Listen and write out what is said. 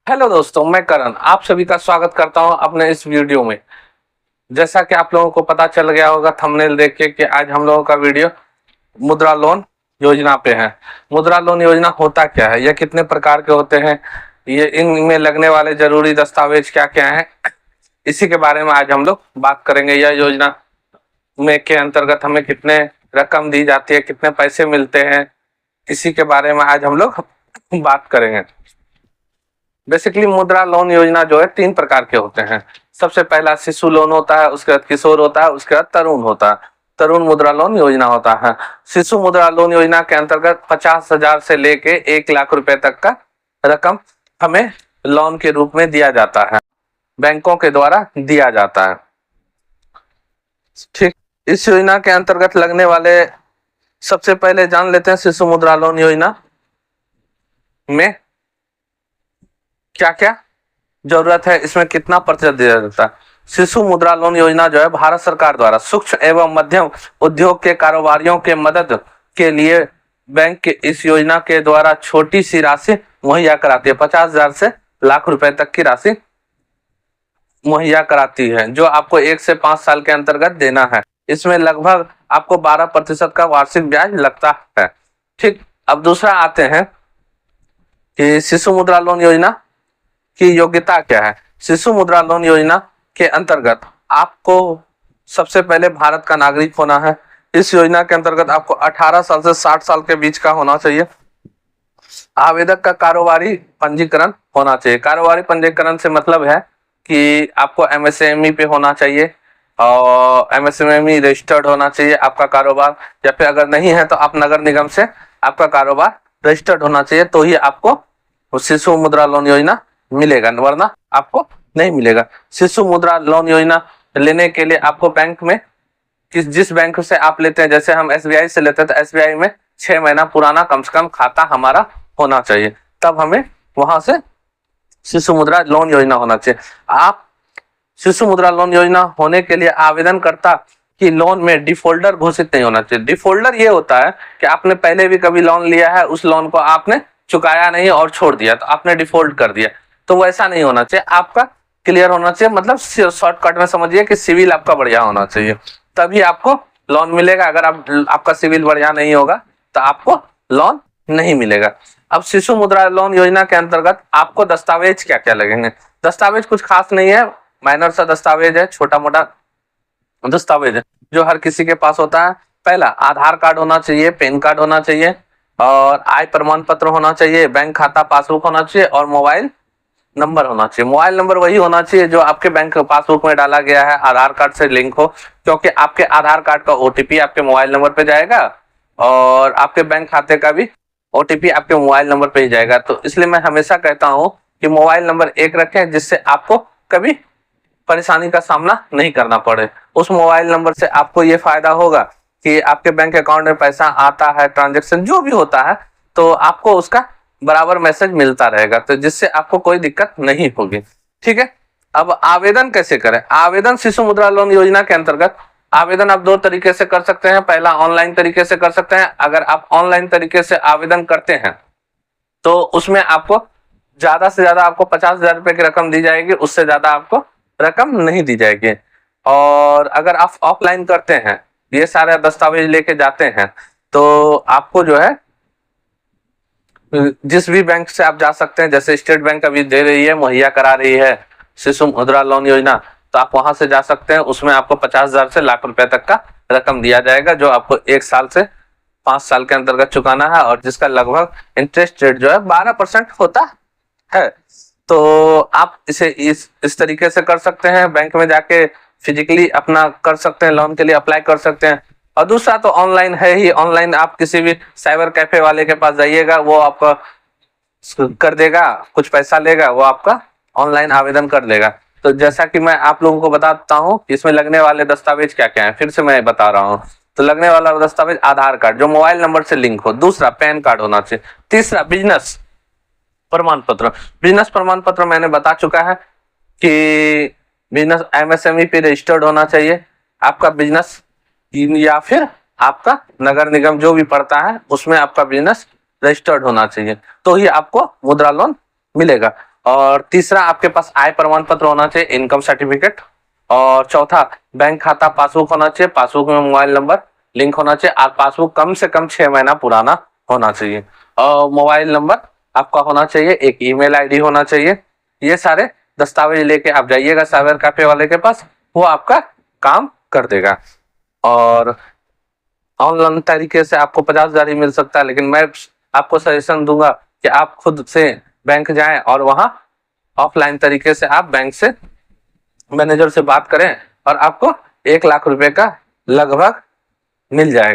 Hello दोस्तों, मैं करण आप सभी का स्वागत करता हूं अपने इस वीडियो में। जैसा कि आप लोगों को पता चल गया होगा थंबनेल देख के कि आज हम लोगों का वीडियो मुद्रा लोन योजना पे है। मुद्रा लोन योजना होता क्या है, यह कितने प्रकार के होते हैं, ये इनमें लगने वाले जरूरी दस्तावेज क्या क्या हैं, इसी के बारे में आज हम लोग बात करेंगे। यह योजना में के अंतर्गत हमें कितने रकम दी जाती है, कितने पैसे मिलते हैं, इसी के बारे में आज हम लोग बात करेंगे। बेसिकली मुद्रा लोन योजना जो है 3 प्रकार के होते हैं। सबसे पहला शिशु लोन होता है, उसके बाद किशोर होता है, उसके बाद तरुण होता है। तरुण मुद्रा लोन योजना होता है। शिशु मुद्रा लोन योजना के अंतर्गत 50,000 से लेके 1 लाख रुपए तक का रकम हमें लोन के रूप में दिया जाता है, बैंकों के द्वारा दिया जाता है। ठीक, इस योजना के अंतर्गत लगने वाले सबसे पहले जान लेते हैं शिशु मुद्रा लोन योजना में क्या क्या जरूरत है, इसमें कितना प्रतिशत दिया जाता है। शिशु मुद्रा लोन योजना जो है भारत सरकार द्वारा सूक्ष्म एवं मध्यम उद्योग के कारोबारियों के मदद के लिए बैंक के इस योजना के द्वारा छोटी सी राशि मुहैया कराती है। 50,000 से लाख रुपए तक की राशि मुहैया कराती है, जो आपको 1 से 5 साल के अंतर्गत देना है। इसमें लगभग आपको 12% का वार्षिक ब्याज लगता है। ठीक, अब दूसरा आते हैं कि शिशु मुद्रा लोन योजना की योग्यता क्या है। शिशु मुद्रा लोन योजना के अंतर्गत आपको सबसे पहले भारत का नागरिक होना है। इस योजना के अंतर्गत आपको 18 साल से 60 साल के बीच का होना चाहिए। आवेदक का कारोबारी पंजीकरण होना चाहिए। कारोबारी पंजीकरण से मतलब है कि आपको एमएसएमई पे होना चाहिए और एमएसएमई रजिस्टर्ड होना चाहिए आपका कारोबार, या फिर अगर नहीं है तो आप नगर निगम से आपका कारोबार रजिस्टर्ड होना चाहिए, तो ही आपको शिशु मुद्रा लोन योजना मिलेगा, वरना आपको नहीं मिलेगा। शिशु मुद्रा लोन योजना लेने के लिए आपको बैंक में जिस बैंक से आप लेते हैं, जैसे हम एसबीआई से लेते हैं तो एसबीआई में 6 महीना पुराना कम से कम खाता हमारा होना चाहिए, तब हमें वहां से शिशु मुद्रा लोन योजना होना चाहिए। आप शिशु मुद्रा लोन योजना होने के लिए आवेदनकर्ता की लोन में डिफॉल्टर घोषित नहीं होना चाहिए। डिफॉल्टर ये होता है कि आपने पहले भी कभी लोन लिया है, उस लोन को आपने चुकाया नहीं और छोड़ दिया, तो आपने डिफॉल्ट कर दिया, तो वैसा नहीं होना चाहिए। आपका क्लियर होना चाहिए, मतलब शॉर्टकट में समझिए कि सिविल आपका बढ़िया होना चाहिए, तभी आपको लोन मिलेगा। अगर आपका सिविल बढ़िया नहीं होगा तो आपको लोन नहीं मिलेगा। अब शिशु मुद्रा लोन योजना के अंतर्गत आपको दस्तावेज क्या क्या लगेंगे। दस्तावेज कुछ खास नहीं है, माइनर सा दस्तावेज है, छोटा मोटा दस्तावेज है जो हर किसी के पास होता है। पहला आधार कार्ड होना चाहिए, पैन कार्ड होना चाहिए और आय प्रमाण पत्र होना चाहिए, बैंक खाता पासबुक होना चाहिए और मोबाइल नंबर होना चाहिए। मोबाइल नंबर वही होना चाहिए जो आपके बैंक पासबुक में डाला गया है, आधार कार्ड से लिंक हो, क्योंकि आपके आधार कार्ड का ओटीपी आपके मोबाइल नंबर पे जाएगा और आपके बैंक खाते का भी ओटीपी आपके मोबाइल नंबर पे ही जाएगा। तो इसलिए मैं हमेशा कहता हूँ कि मोबाइल नंबर एक रखें, जिससे आपको कभी परेशानी का सामना नहीं करना पड़े। उस मोबाइल नंबर से आपको ये फायदा होगा कि आपके बैंक अकाउंट में पैसा आता है, ट्रांजेक्शन जो भी होता है, तो आपको उसका बराबर मैसेज मिलता रहेगा, तो जिससे आपको कोई दिक्कत नहीं होगी। ठीक है, अब आवेदन कैसे करें। आवेदन शिशु मुद्रा लोन योजना के अंतर्गत आवेदन आप 2 तरीके से कर सकते हैं। पहला ऑनलाइन तरीके से कर सकते हैं। अगर आप ऑनलाइन तरीके से आवेदन करते हैं तो उसमें आपको ज्यादा से ज्यादा आपको 50,000 रुपए की रकम दी जाएगी, उससे ज्यादा आपको रकम नहीं दी जाएगी। और अगर आप ऑफलाइन करते हैं, ये सारे दस्तावेज लेके जाते हैं, तो आपको जो है जिस भी बैंक से आप जा सकते हैं, जैसे स्टेट बैंक अभी दे रही है, मुहैया करा रही है शिशु मुद्रा लोन योजना, तो आप वहां से जा सकते हैं। उसमें आपको 50,000 से लाख रुपए तक का रकम दिया जाएगा, जो आपको 1 साल से 5 साल के अंतर्गत चुकाना है और जिसका लगभग इंटरेस्ट रेट जो है 12% होता है। तो आप इसे इस तरीके से कर सकते हैं, बैंक में जाके फिजिकली अपना कर सकते हैं, लोन के लिए अप्लाई कर सकते हैं। और दूसरा तो ऑनलाइन है ही। ऑनलाइन आप किसी भी साइबर कैफे वाले के पास जाइएगा, वो आपका कर देगा, कुछ पैसा लेगा, वो आपका ऑनलाइन आवेदन कर लेगा। तो जैसा कि मैं आप लोगों को बताता हूँ इसमें लगने वाले दस्तावेज क्या क्या है, फिर से मैं बता रहा हूँ। तो लगने वाला दस्तावेज आधार कार्ड जो मोबाइल नंबर से लिंक हो, दूसरा पैन कार्ड होना चाहिए, तीसरा बिजनेस प्रमाण पत्र। बिजनेस प्रमाण पत्र मैंने बता चुका है कि बिजनेस एमएसएमई पे रजिस्टर्ड होना चाहिए आपका बिजनेस, या फिर आपका नगर निगम जो भी पड़ता है उसमें आपका बिजनेस रजिस्टर्ड होना चाहिए, तो ही आपको मुद्रा लोन मिलेगा। और तीसरा, आपके पास आय प्रमाण पत्र होना चाहिए, इनकम सर्टिफिकेट। और चौथा, बैंक खाता पासबुक होना चाहिए, पासबुक में मोबाइल नंबर लिंक होना चाहिए, और पासबुक कम से कम 6 महीना पुराना होना चाहिए। और मोबाइल नंबर आपका होना चाहिए, एक ईमेल आईडी होना चाहिए। ये सारे दस्तावेज लेके आप जाइएगा साइबर कैफे वाले के पास, वो आपका काम कर देगा। और ऑनलाइन तरीके से आपको 50,000 ही मिल सकता है, लेकिन मैं आपको सजेशन दूंगा कि आप खुद से बैंक जाएं और वहां ऑफलाइन तरीके से आप बैंक से मैनेजर से बात करें और आपको 1 लाख रुपए का लगभग मिल जाएगा।